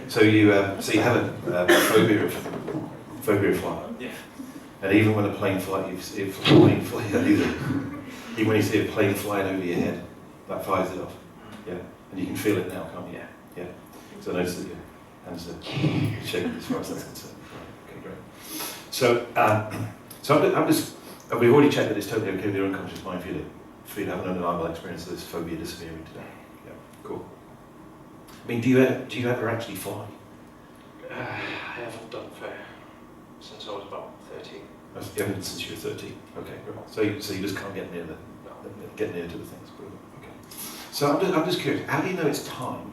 So you have a phobia of flying. Yeah. And even when a plane flies, even when you see a plane flying over your head, that fires it off. Yeah. And you can feel it now, can't you? Yeah. Yeah. So notice that your hands are shaking as far as that's concerned. Okay, great. So, we've already checked that it's totally okay with your unconscious mind for you to have an undeniable experience of this phobia disappearing today. Yeah, cool. I mean, do you ever actually fly? I haven't done since I was about 13. You haven't since you were 13. Okay, great. So you just can't get near to the things. Brilliant. Okay. So I'm just curious. How do you know it's time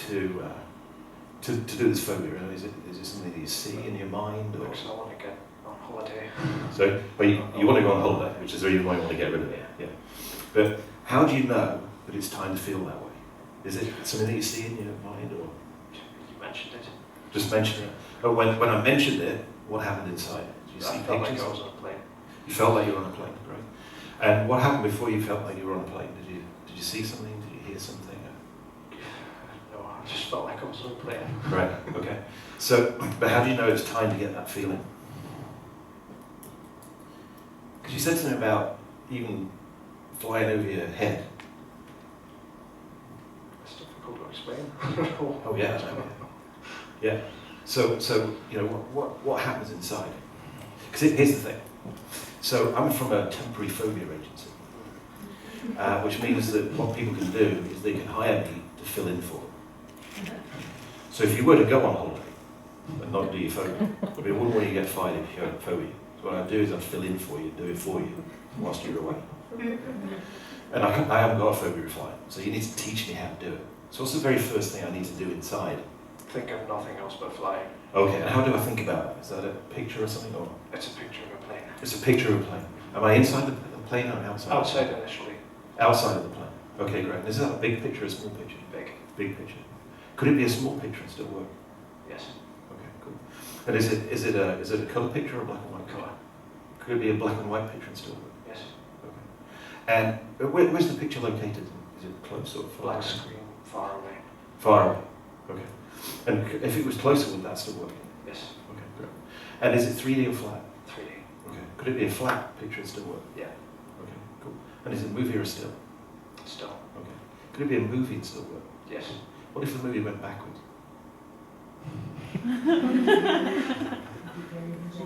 to do this phobia? Is it something that you see in your mind, or? Because I want to get on holiday. So, you want to go on holiday, which is the reason why you want to get rid of it. Yeah. But how do you know that it's time to feel that way? Is it something that you see in your mind, or? You mentioned it. Just mention it. Oh, when I mentioned it, what happened inside? Did you see felt pictures? like I was on a plane. You felt like you were on a plane, right? And what happened before you felt like you were on a plane? Did you see something? Did you hear something? No, I just felt like I was on a plane. Right. Okay. So, but how do you know it's time to get that feeling? Because you said something about even flying over your head. It's difficult to explain. Oh yeah. Yeah. So what happens inside? Because here's the thing. So I'm from a temporary phobia agency, which means that what people can do is they can hire me to fill in for them. So if you were to go on holiday and not do your phobia, I wouldn't want you to get fired if you had phobia. So what I'd do is I'd fill in for you, do it for you, whilst you're away. And I haven't got a phobia of flying, so you need to teach me how to do it. So what's the very first thing I need to do inside? Think of nothing else but flying. Okay, and how do I think about it? Is that a picture or something? Or? It's a picture of a plane. It's a picture of a plane. Am I inside the plane or outside? Outside initially. Outside of the plane. Okay, great. And is that a big picture or a small picture? Big. Big picture. Could it be a small picture and still work? Yes. Okay, cool. And is it a colour picture or a black and white colour? Could it be a black and white picture and still work? Yes. Okay. And where's the picture located? Is it close or far Black away? screen, far away. Far away. Okay. And if it was closer, would that still work? Yes. Okay, great. And is it 3D or flat? 3D. Okay. Could it be a flat picture and still work? Yeah. Okay, cool. And is it movie or still? Still. Okay. Could it be a movie and still work? Yes. What if the movie went backwards?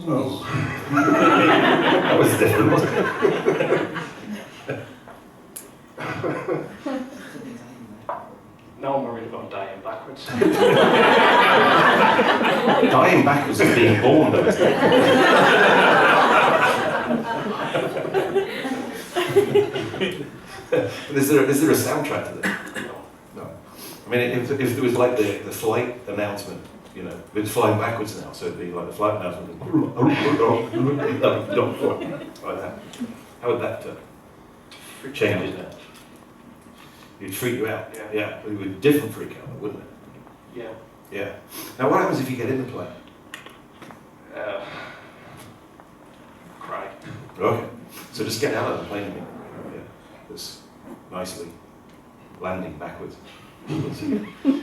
Oh. That was different, wasn't it? Now I'm worried about dying backwards. Dying backwards is being born, though, isn't it? Is there a soundtrack to this? No. I mean, if there was like the flight announcement, it's flying backwards now, so it'd be like the flight announcement. Like that. How would that change it now? It'd freak you out. Yeah. It would be a different freak out, wouldn't it? Yeah. Yeah. Now, what happens if you get in the plane? Cry. Okay. So just get out of the plane. Yeah. That's nicely landing backwards.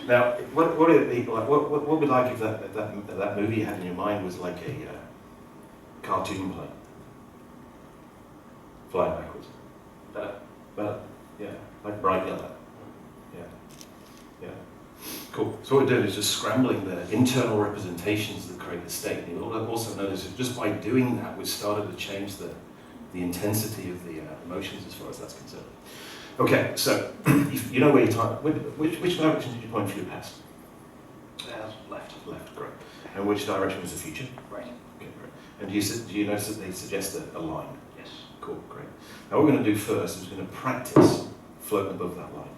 Now, what would it be like? What would be like if that movie you had in your mind was like a cartoon plane flying backwards? Better. Yeah. Like bright yellow. Yeah. Cool. So what we're doing is just scrambling the internal representations that create the state. And you'll also notice that just by doing that, we've started to change the intensity of the emotions as far as that's concerned. Okay, so you know where your time. Which direction did you point for your past? Left. Left, great. And which direction was the future? Right. Okay, great. And do you notice that they suggest a line? Yes. Cool, great. Now what we're going to do first is we're going to practice floating above that line.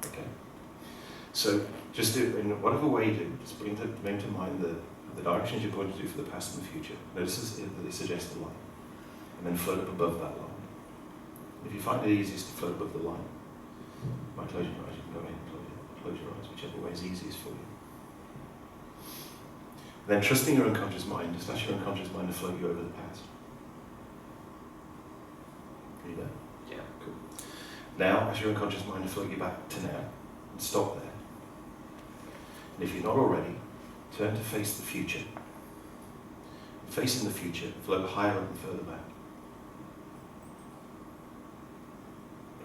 Okay. So just do in whatever way you do, just bring to mind the directions you're going to do for the past and the future. Notice that they suggest a line, and then float up above that line. If you find it easiest to float above the line, you might close your eyes. You can go ahead and close your eyes, whichever way is easiest for you. Then trusting your unconscious mind, just ask your unconscious mind to float you over the past. Are you there? Yeah. Cool. Now, ask your unconscious mind to float you back to now, and stop there. And if you're not already, turn to face the future. Facing the future, float higher up and further back.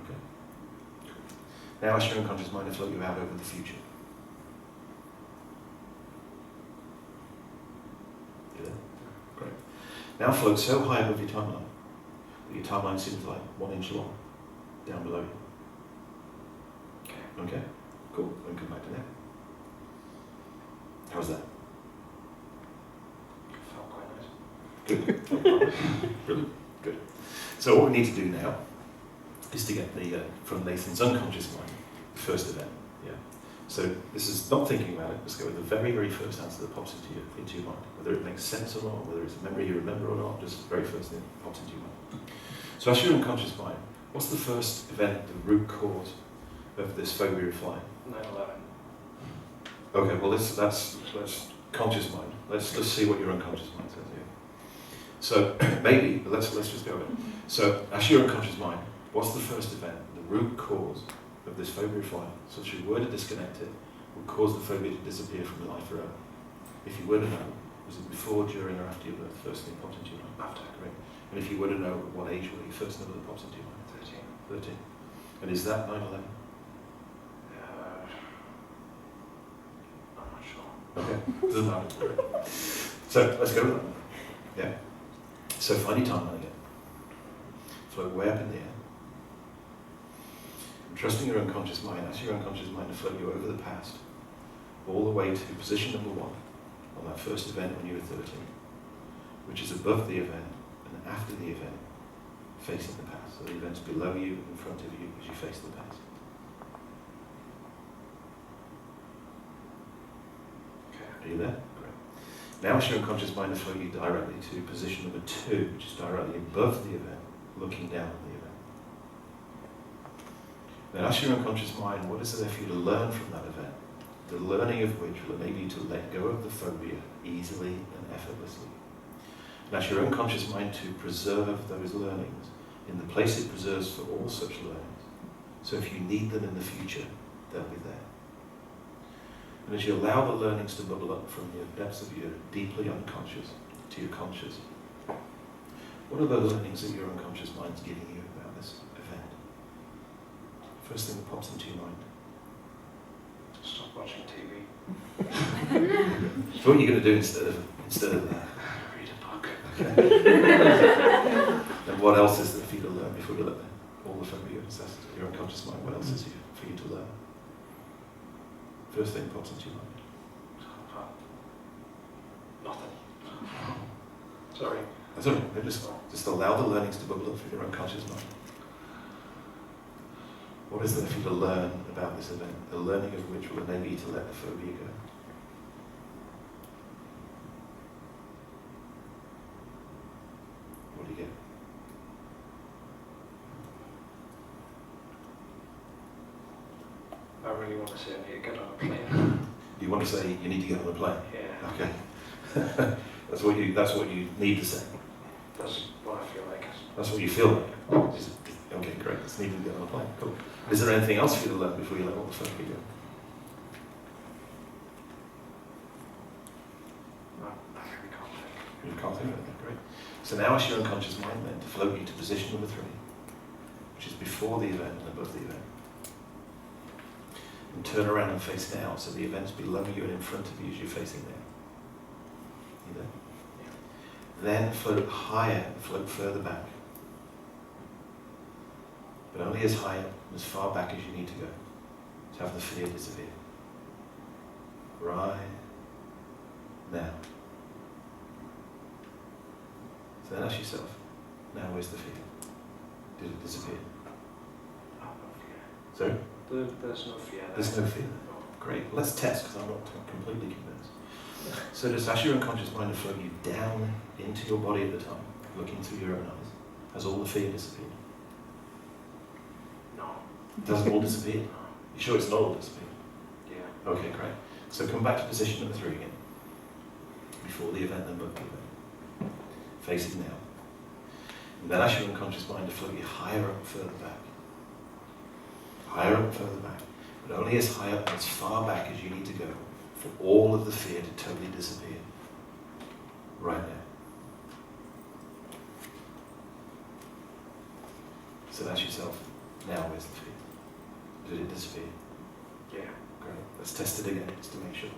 Okay. Now ask your unconscious mind to float you out over the future. You there? Great. Now float so high above your timeline that your timeline seems like 1 inch long down below you. Okay? Cool. Then come back to that. How's that? Felt quite nice. Good. Brilliant. Good. So what we need to do now is to get the from Nathan's unconscious mind, the first event. Yeah. So this is not thinking about it. Let's go with the very, very first answer that pops into your mind. Whether it makes sense or not, whether it's a memory you remember or not, just the very first thing that pops into your mind. So ask your unconscious mind, what's the first event, the root cause of this phobia of flying? 9/11. Okay, well that's conscious mind. Let's see what your unconscious mind says here. So maybe, but let's just go in. So ask your unconscious mind, what's the first event, the root cause of this phobia of flying? So if you were to disconnect it, would cause the phobia to disappear from your life forever. If you were to know, was it before, during, or after your birth? First thing pops into your mind. After. Great. And if you were to know, at what age were you? First number that pops into your mind. 13. 13. And is that 9/11? I'm not sure. Okay, doesn't matter. So let's go with that. Yeah. So find your timeline again. Float way up in the air. And trusting your unconscious mind, ask your unconscious mind to float you over the past, all the way to position number 1 on that first event when you were 13, which is above the event and after the event, facing the past. So the event's below you, in front of you, as you face the past. Are you there? Great. Now ask your unconscious mind to float you directly to position number 2, which is directly above the event, looking down on the event. Then ask your unconscious mind, what is there for you to learn from that event? The learning of which will enable you to let go of the phobia easily and effortlessly. And ask your unconscious mind to preserve those learnings in the place it preserves for all such learnings. So if you need them in the future, they'll be there. And as you allow the learnings to bubble up from the depths of your deeply unconscious to your conscious, what are the learnings that your unconscious mind's giving you about this event? First thing that pops into your mind. Stop watching TV. So what are you going to do instead of that? Read a book. Okay. And what else is there for you to learn before you let all the phobia access to your unconscious mind? What else is here for you to learn? First thing pops into your mind. Nothing. Sorry. That's all right. Just allow the learnings to bubble up from your unconscious mind. What is there for you to learn about this event? The learning of which will enable you to let the phobia go. What do you get? I really want to say I need to get on a plane. You want to say you need to get on the plane? Yeah. Okay. That's what you need to say. That's what I feel like. That's what you feel like. Okay, great. It's needed to get on a plane. Cool. Is there anything else for you to learn before you let all the phobia go? No, I really can't think. You can't think of anything. Great. So now ask your unconscious mind then to float you to position number 3, which is before the event and above the event. And turn around and face down so the event's below you and in front of you as you're facing there. You there? Yeah. Then float higher and float further back. But only as high and as far back as you need to go to have the fear disappear. Right now. So then ask yourself, now where's the fear? Did it disappear? I have no fear. Sorry? There's no fear there. There's no fear. No. Great. Let's test because I'm not completely convinced. So just ask your unconscious mind to float you down into your body at the time, looking through your own eyes. Has all the fear disappeared? No. Does it all disappear? No. You sure it's not all disappeared? Yeah. Okay, great. So come back to position number 3 again. Before the event and above the event. Facing now. And then ask your unconscious mind to float you higher up and further back. Higher up and further back. But only as high up and as far back as you need to go for all of the fear to totally disappear. Right now. So ask yourself, now where's the fear? Did it disappear? Yeah. Great. Let's test it again, just to make sure.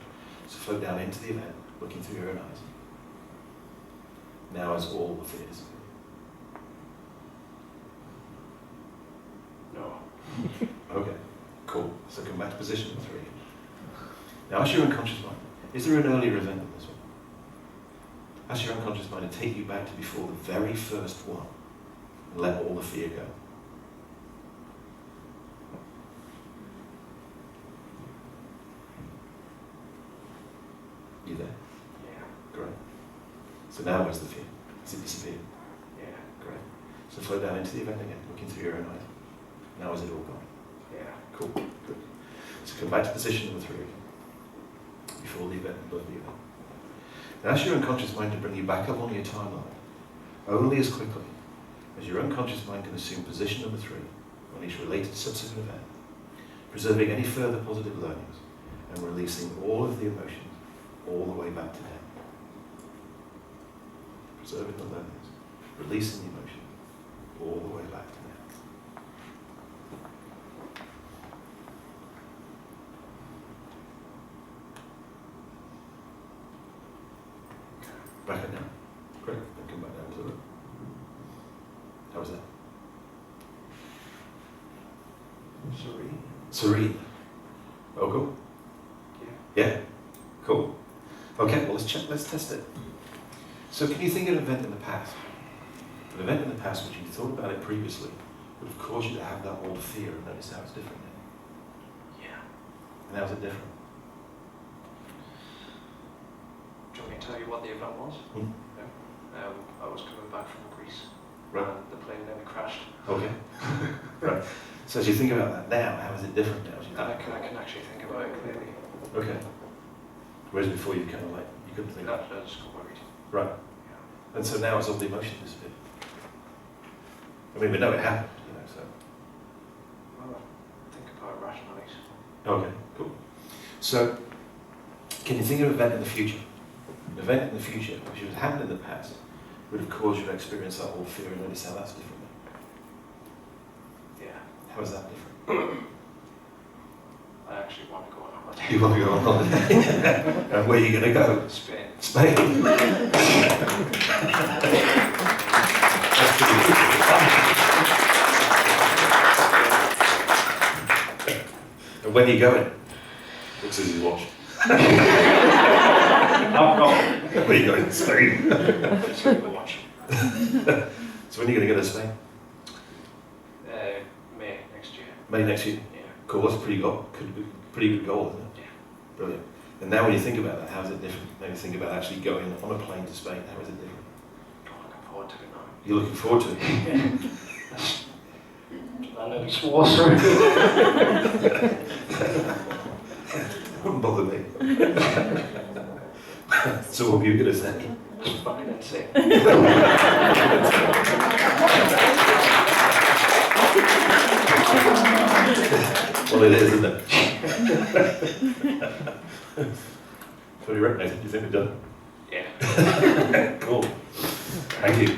So float down into the event, looking through your own eyes. Now has all the fear disappeared? No. Okay, cool. So come back to position number 3. Now ask your unconscious mind, is there an earlier event than this one? Ask your unconscious mind to take you back to before the very first one and let all the fear go. You there? Yeah. Great. So now where's the fear? Has it disappeared? Yeah. Great. So float down into the event again, looking through your own eyes. Now is it all gone? Yeah. Cool. Good. So come back to position number 3 again. Before the event, above the event. Now ask your unconscious mind to bring you back up on your timeline, only as quickly as your unconscious mind can assume position number 3 on each related subsequent event, preserving any further positive learnings and releasing all of the emotions all the way back to now. Preserving the learnings, releasing the emotions all the way back to now. Back it down. Great. Then come back down to it. How was that? Serene. Serene. Oh, cool. Yeah. Yeah? Cool. Okay, well let's test it. So can you think of an event in the past? An event in the past which you thought about it previously would have caused you to have that old fear and notice how it's different now. Yeah. And how's it different? Do you want me to tell you what the event was? Hmm? Yeah. I was coming back from Greece. Right. And the plane nearly crashed. Okay. Right. So as you think about that now, how is it different now? As you And I can actually think about it clearly. Okay. Whereas before you kind of like, you couldn't think. I just got worried. Right. Yeah. And so now it's all the emotion disappeared. I mean, we know it happened, you know, so. Well, think about it rationally. Okay, cool. So, can you think of an event in the future? An event in the future, which had happened in the past, would have caused you to experience that whole fear and notice how that's different. Yeah. How is that different? I actually want to go on holiday. You want to go on holiday? And where are you going to go? Spain. Spain. And when are you going? Looks as you watch. I'm not. Where are you going? Spain. Just going to watch. So when are you going to go to Spain? May next year. May next year? Yeah. Cool, that's a pretty good goal, isn't it? Yeah. Brilliant. And now when you think about that, how is it different? Now you think about actually going on a plane to Spain, how is it different? I'm looking forward to it now. You're looking forward to it? I nearly swore, sorry. Wouldn't bother me. So what were you going to say? It's fucking insane. Well, it is, isn't it? So what do you reckon, Nathan? Do you think we're done? Yeah. Cool. Thank you.